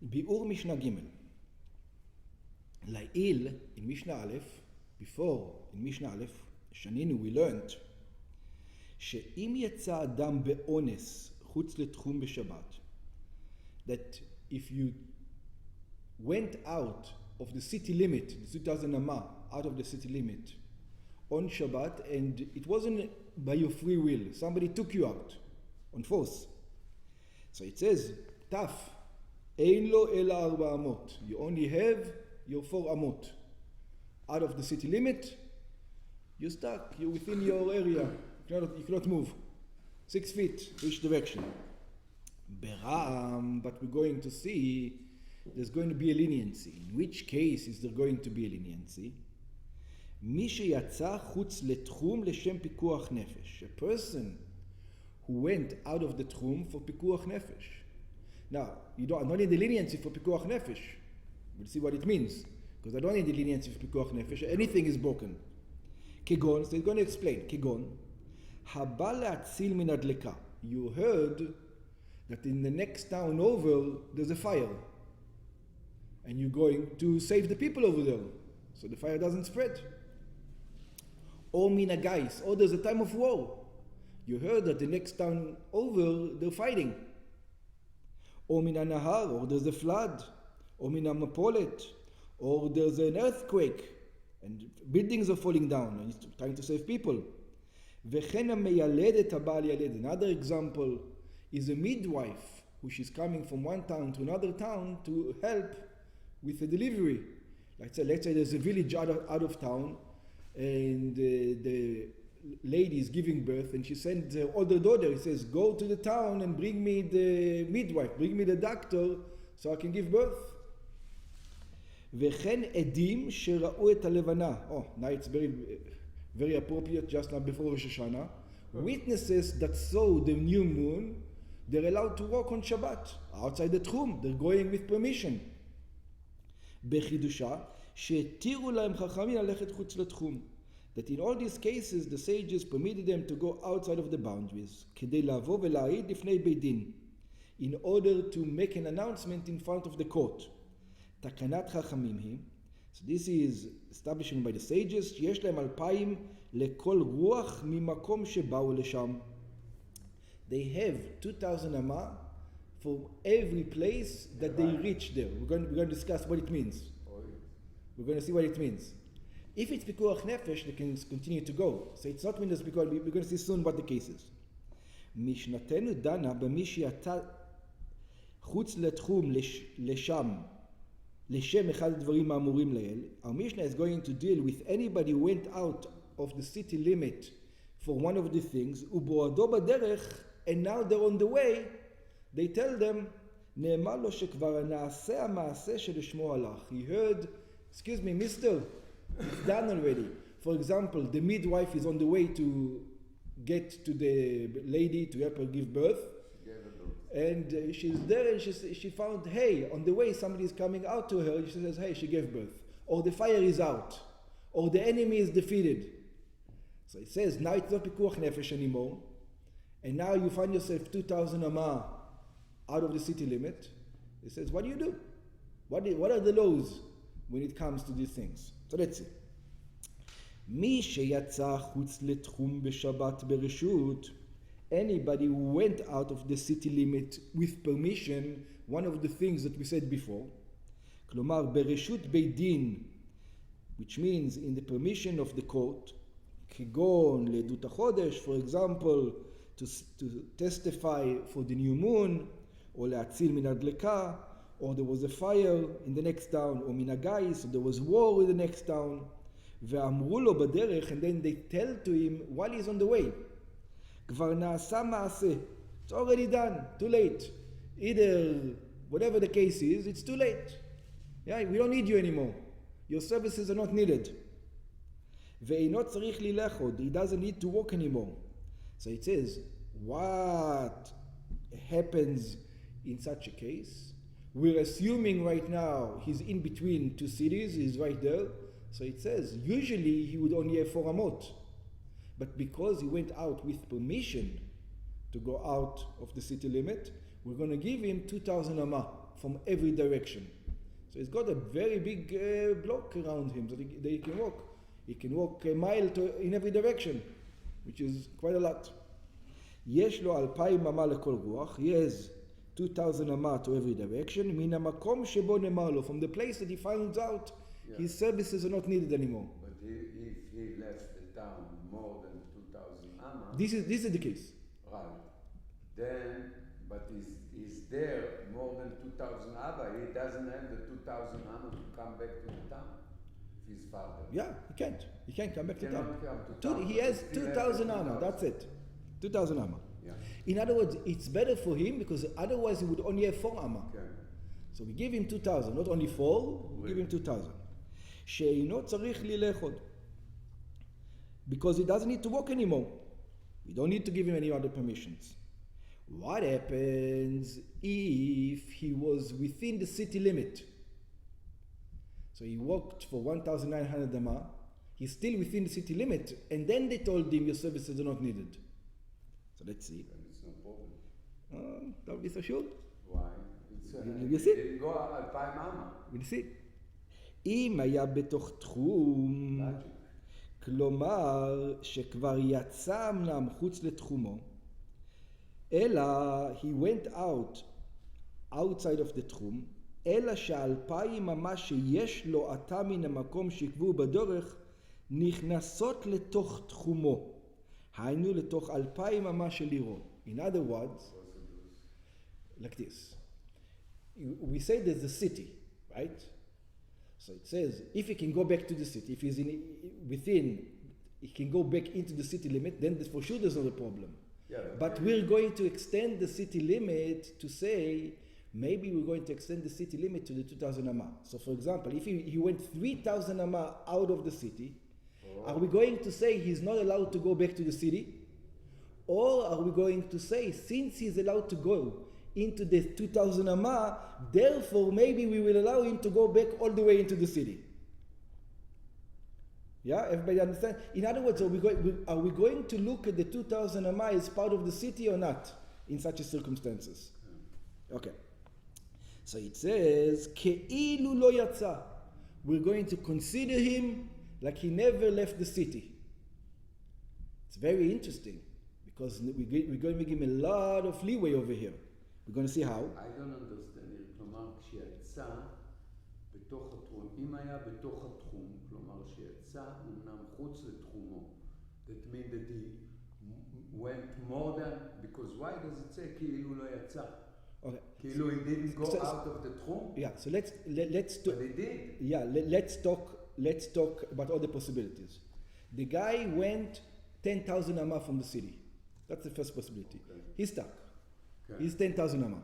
ביאור משנה ג' לעיל, in Mishnah Aleph, before, in Mishnah Aleph, שנינו, we learned, שאם יצא אדם באונס חוץ לתחום בשבת, that if you went out of the city limit, the 2,000 amah, out of the city limit, on Shabbat, and it wasn't by your free will, somebody took you out, on force. So it says, Taf, ein lo ela arba amot. You only have your 4 amot. Out of the city limit, you're stuck, you're within your area, you cannot move. 6 feet, which direction? Beram, but we're going to see there's going to be a leniency. In which case is there going to be a leniency? מי שיצא חוץ לתחום לשם פיקוח נפש. A person who went out of the tchum for פיקוח נפש. Now, you don't need the leniency for פיקוח נפש. We'll see what it means. Because I don't need the leniency for פיקוח נפש. Anything is broken. כגון, so he's going to explain. כגון, הבא להציל מן הדלקה. You heard that in the next town over, there's a fire. And you're going to save the people over there. So the fire doesn't spread. Or min hagais, or there's a time of war. You heard that the next town over, they're fighting. Or min hanahar, or there's a flood. Or min hamapolet, or there's an earthquake. And buildings are falling down, and he's trying to save people. V'chen hameyaledet haba'al yaled. Another example is a midwife, who she's coming from one town to another town to help with a delivery. Let's say there's a village out of town, and the lady is giving birth, and she sends her older daughter. He says, go to the town and bring me the midwife, bring me the doctor, so I can give birth. וכן עדים שראו את הלבנה. Oh, now it's very appropriate just now before Rosh Hashanah. Witnesses that saw the new moon, they're allowed to walk on Shabbat outside the tchum. They're going with permission. בחידושה, שהתירו להם חכמים ללכת חוץ לתחום. That in all these cases the sages permitted them to go outside of the boundaries, כדי לבוא ולהעיד לפני בית דין, in order to make an announcement in front of the court. תקנת חכמים היא, so this is established by the sages, שיש להם 2,000 לכל רוח ממקום שבאו לשם. They have 2,000 amah for every place that they reach there. We're going to discuss what it means. We're going to see what it means. If it's pikuach nefesh, they can continue to go. So it's not windows because we're going to see soon what the case is. משנתנו דנה במי שיצא חוץ לתחום לשם, לשם אחד הדברים האמורים לעיל. Our Mishnah is going to deal with anybody who went out of the city limit for one of the things, ובועדו בדרך, and now they're on the way, they tell them, נאמר לו שכבר נעשה המעשה שלשמו הלך. He heard, excuse me, mister, it's done already. For example, the midwife is on the way to get to the lady to help her give birth. And she's there and she found, hey, on the way somebody is coming out to her. She says, hey, she gave birth. Or the fire is out. Or the enemy is defeated. So it says, now it's not pikuach nefesh anymore. And now you find yourself 2,000 amah out of the city limit. It says, what do you do? What are the laws when it comes to these things? So let's see. מי שיצא חוץ לתחום בשבת ברשות, anybody who went out of the city limit with permission, one of the things that we said before, כלומר ברשות בית דין, which means in the permission of the court, כגון לעדות החודש, for example, to testify for the new moon, or להציל מן הדלקה, or there was a fire in the next town, or מן הגייס, or there was war in the next town, ואמרו לו בדרך, and then they tell to him while he's on the way, כבר נעשה מעשה, it's already done, too late. Either, whatever the case is, it's too late. Yeah, we don't need you anymore. Your services are not needed. ואינו צריך ללך עוד, he doesn't need to walk anymore. So it says, what happens in such a case? We're assuming right now he's in between 2 cities, he's right there. So it says, usually he would only have 4 amot. But because he went out with permission to go out of the city limit, we're going to give him 2,000 amah from every direction. So he's got a very big block around him that he can walk. He can walk a mile in every direction, which is quite a lot. יש לו 2,000 אמה לכל רוח. He has 2,000 אמה to every direction. מן המקום שבו נאמר לו, from the place that he finds out his services are not needed anymore. But if he left the town more than 2,000 amma, This is the case. right? Then, but he's there more than 2,000 amma. He doesn't have the 2,000 amma to come back to the town. His father. Yeah, he can't. He can't come back to town. Come to town. He has 2,000 amma. That's it. 2,000 amma. Yeah. In other words, it's better for him because otherwise he would only have 4 amma. Okay. So we give him 2,000, not only 4, we give him 2,000. שאינו צריך ללך עוד. Because he doesn't need to walk anymore. We don't need to give him any other permissions. What happens if he was within the city limit? So he walked for 1,900 amma. He's still within the city limit, and then they told him your services are not needed. So let's see. Then it's no problem. Don't be so sure. Why? You see? It go 2,000 amma. We'll see. אם היה בתוך תחום, כלומר שכבר יצא אמנם חוץ לתחומו, אלא he went outside of the תחום, אלא ש2,000 אמה שיש לו עתה מן המקום שיקבעו בדרך, נכנסות לתוך תחומו, היינו לתוך 2,000 אמה של עירו. In other words, like this. We say there's a city, right? So it says, if he can go back to the city, if he's within, he can go back into the city limit, then for sure there's not a problem. Yeah, but we're going to extend the city limit to say, maybe we're going to extend the city limit to the 2,000 amma. So for example, if he went 3,000 amma out of the city, are we going to say he's not allowed to go back to the city? Or are we going to say, since he's allowed to go into the 2,000 amma, therefore maybe we will allow him to go back all the way into the city? Yeah, everybody understand? In other words, are we going to look at the 2,000 amma as part of the city or not in such circumstances? Okay. So it says, כאילו לא יצא. We're going to consider him like he never left the city. It's very interesting because we're going to give him a lot of leeway over here. We're going to see how. I don't understand. כלומר, כשיצא בתוך התחום, אם היה בתוך התחום, כלומר, כשיצא אמנם חוץ לתחומו, that means that he went more than, because why does it say כאילו לא יצא? Okay. כאילו he didn't go out of the tchum? Yeah, so let's But he did. Yeah, let's talk about all the possibilities. The guy went 10,000 amma from the city. That's the first possibility. Okay. He's stuck. Okay. He's 10,000 amma.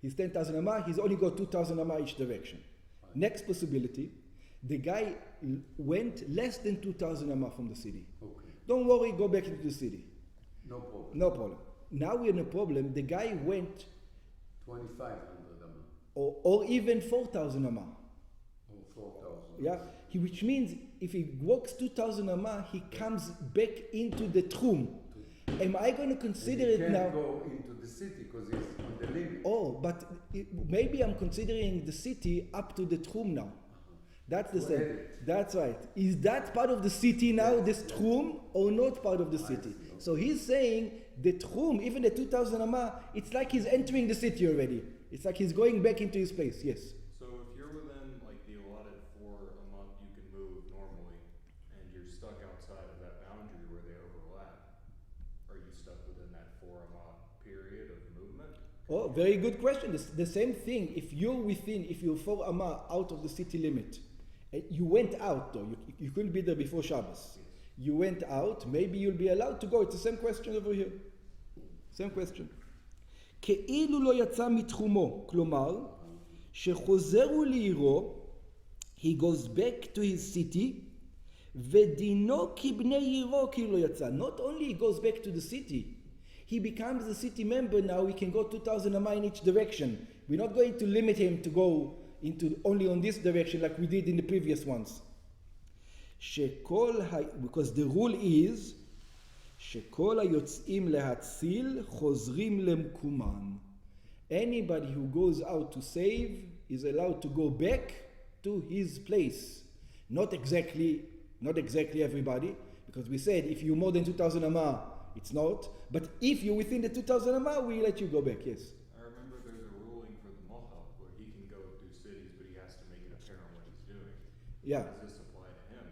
He's 10,000 amma, he's only got 2,000 amma each direction. Right. Next possibility, the guy went less than 2,000 amma from the city. Okay. Don't worry, go back into the city. No problem. No problem. Now we're in a problem. The guy went 2,500 amma. Or even 4,000 amma. Or 4,000. Yeah, which means if he walks 2,000 amma, he comes back into the tchum. Am I going to consider it now? He can't go into the city because he's on the limit. Oh, but maybe I'm considering the city up to the tchum now. That's the same. That's right. Is that part of the city now, this tchum, or not part of the city? So he's saying the tchum, even the 2,000 amma, it's like he's entering the city already. It's like he's going back into his place. Yes. So if you're within like the allotted 4 a month, you can move normally, and you're stuck outside of that boundary where they overlap. Are you stuck within that 4 a month period of movement? Oh, very good question. The same thing. If you're 4 amma out of the city limit, you went out though. You couldn't be there before Shabbos. You went out. Maybe you'll be allowed to go. It's the same question over here. Same question. כאילו לא יצא מתחומו, כלומר, שחוזרו לעירו, he goes back to his city, ודינו כבני עירו כאילו לא יצא. Not only he goes back to the city, he becomes a city member now. He can go 2,000 amma in each direction. We're not going to limit him to go into only on this direction like we did in the previous ones. Because the rule is שכל היוצאים להציל חוזרים למקומן. Anybody who goes out to save is allowed to go back to his place. Not exactly everybody, because we said if you're more than 2,000 amah, it's not. But if you're within the 2,000 amah, we let you go back, yes. I remember there's a ruling for the Mohab where he can go through cities, but he has to make it apparent what he's doing. Yeah. Does this apply to him?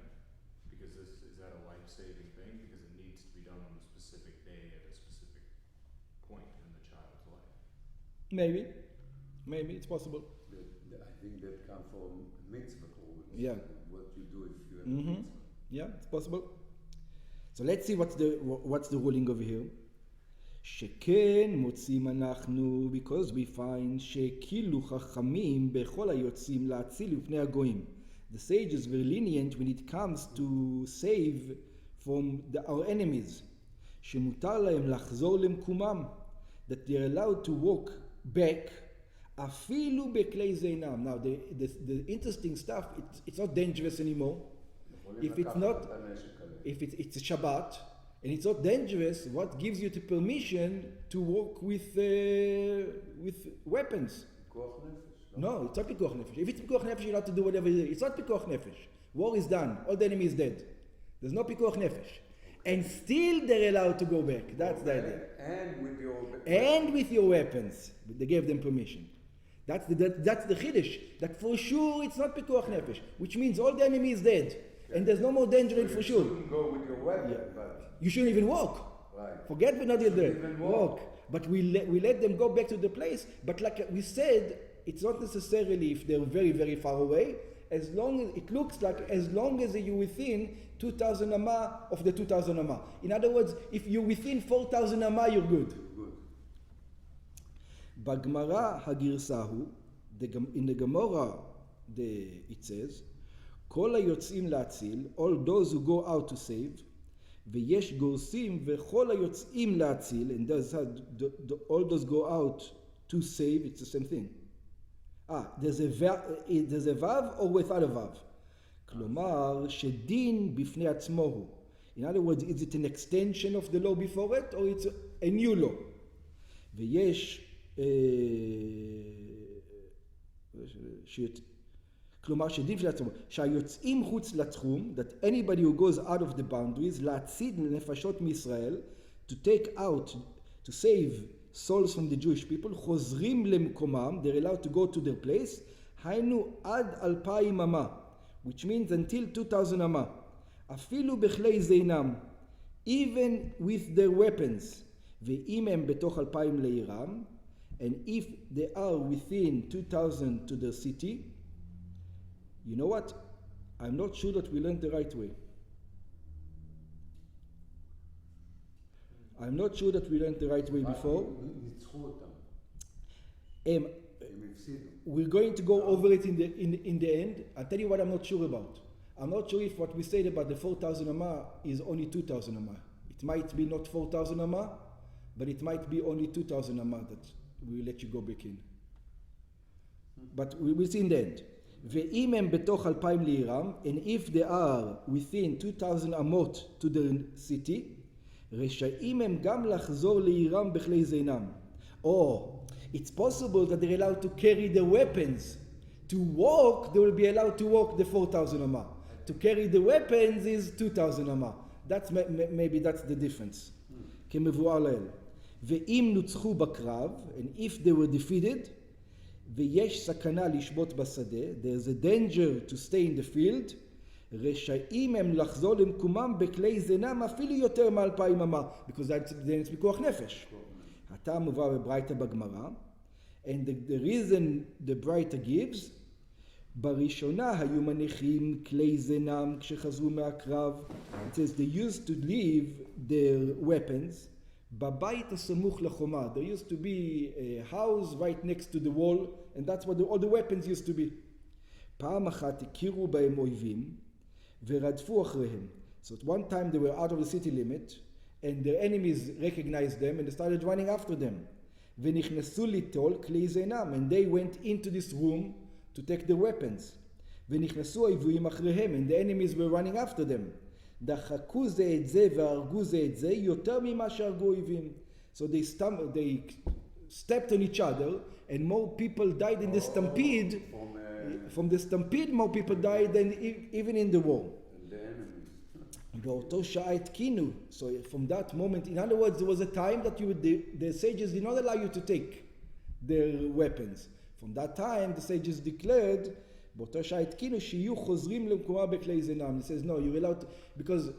Because is that a life-saving thing? Because it needs to be done on a specific day at a specific point in the child's life. Maybe it's possible. I think that comes from mitzvah rules. Yeah. What you do if you have a Mm-hmm. mitzvah. Yeah, it's possible. So let's see what's the ruling over here. שכן מוצאים אנחנו, because we find שכאילו חכמים בכל היוצאים להציל מפני הגויים. The sages were lenient when it comes to save from our enemies. שמותר להם לחזור למקומם. That they're allowed to walk back אפילו בכלי זינם. Now the interesting stuff, it's not dangerous anymore. If it's not, if it's a Shabbat and it's not dangerous, what gives you the permission to walk with weapons? פיקוח נפש. No, it's not pikuach nefesh. If it's pikuach nefesh, you're allowed to do whatever it is. It's not pikuach nefesh. War is done. All the enemy is dead. There's no pikuach nefesh. And still they're allowed to go back. That's the idea. And with your weapons. They gave them permission. That's the chiddush. That for sure it's not pikuach nefesh. Which means all the enemy is dead. And there's no more danger in for sure. You shouldn't go with your weapon, but... You shouldn't even walk. Right. Forget we're not yet there. Even walk. But we let them go back to the place. But like we said, it's not necessarily if they're very, very far away. As long as it looks like, as long as you're within 2,000 amah of the 2,000 amah. In other words, if you're within 4,000 amah, you're good. Bagmara hagirsahu, in the Gemara, it says, כל היוצאים להציל, all those who go out to save, ויש גורסים וכל היוצאים להציל, and all those go out to save, it's the same thing. There's a vav or without a vav. כלומר, שדין בפני עצמו הוא. In other words, is it an extension of the law before it, or it's a new law? ויש כלומר שדין בפני עצמו, שהיוצאים חוץ לתחום, that anybody who goes out of the boundaries, להציל נפשות מישראל, to take out, to save souls from the Jewish people, חוזרים למקומם, they're allowed to go to their place, היינו עד 2,000 אמה, which means until 2,000 אמה, אפילו בכלי זינם, even with their weapons, ואם הם בתוך 2,000 לעירם, and if they are within 2,000 to the city, you know what? I'm not sure that we learned the right way. I'm not sure that we learned the right way before. We're going to go over it in the end. I'll tell you what I'm not sure about. I'm not sure if what we said about the 4,000 amah is only 2,000 amah. It might be not 4,000 amah, but it might be only 2,000 amah that we will let you go back in. But we will see in the end. ואם הם בתוך 2,000 לעירם, and if they are within 2,000 אמות to the city, רשאים הם גם לחזור לעירם בכלי זינם. Or, it's possible that they're allowed to carry the weapons. To walk, they will be allowed to walk the 4,000 amah. To carry the weapons is 2,000 amah. That's maybe that's the difference. כמבואר לעיל. ואם נוצחו בקרב, and if they were defeated, ויש סכנה לשבות בשדה, there's a danger to stay in the field, רשאים הם לחזור למקומם בכלי זינם אפילו יותר מ2,000 אמה, because that's פיקוח נפש. הטעם מובא בברייתא בגמרא, and the reason the ברייתא gives, בראשונה היו מניחים כלי זינם כשחזרו מהקרב, it says they used to leave their weapons, בבית הסמוך לחומה, there used to be a house right next to the wall, and that's what all the weapons used to be. פעם אחת הכירו בהם אויבים, ורדפו אחריהם. So at one time they were out of the city limit, and their enemies recognized them, and they started running after them. ונכנסו ליטול כלי זינם, and they went into this room to take their weapons. ונכנסו האויבים אחריהם, and the enemies were running after them. דחקו זה את זה והרגו זה את זה יותר ממה שהרגו אויבים. So they stepped on each other, and more people died in the stampede. From the stampede, more people died than even in the war. the enemy. באותו שעה התקינו. So from that moment, in other words, there was a time that the sages did not allow you to take their weapons. From that time, the sages declared, באותו שעה התקינו שיהיו חוזרים למקומם בכלי זינם. It says, no, you're allowed to, because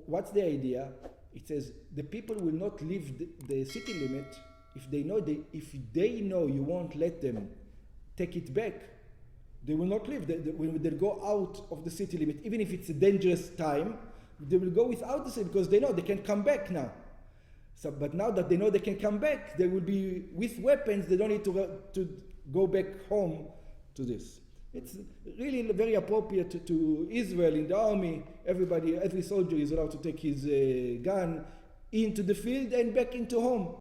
what's the idea? It says, the people will not leave the city limit if they know you won't let them take it back. They will not leave. They'll go out of the city limit, even if it's a dangerous time. They will go without the city because they know they can come back now. So, but now that they know they can come back, they will be with weapons. They don't need to go back home to this. It's really very appropriate to Israel in the army. Every soldier is allowed to take his gun into the field and back into home.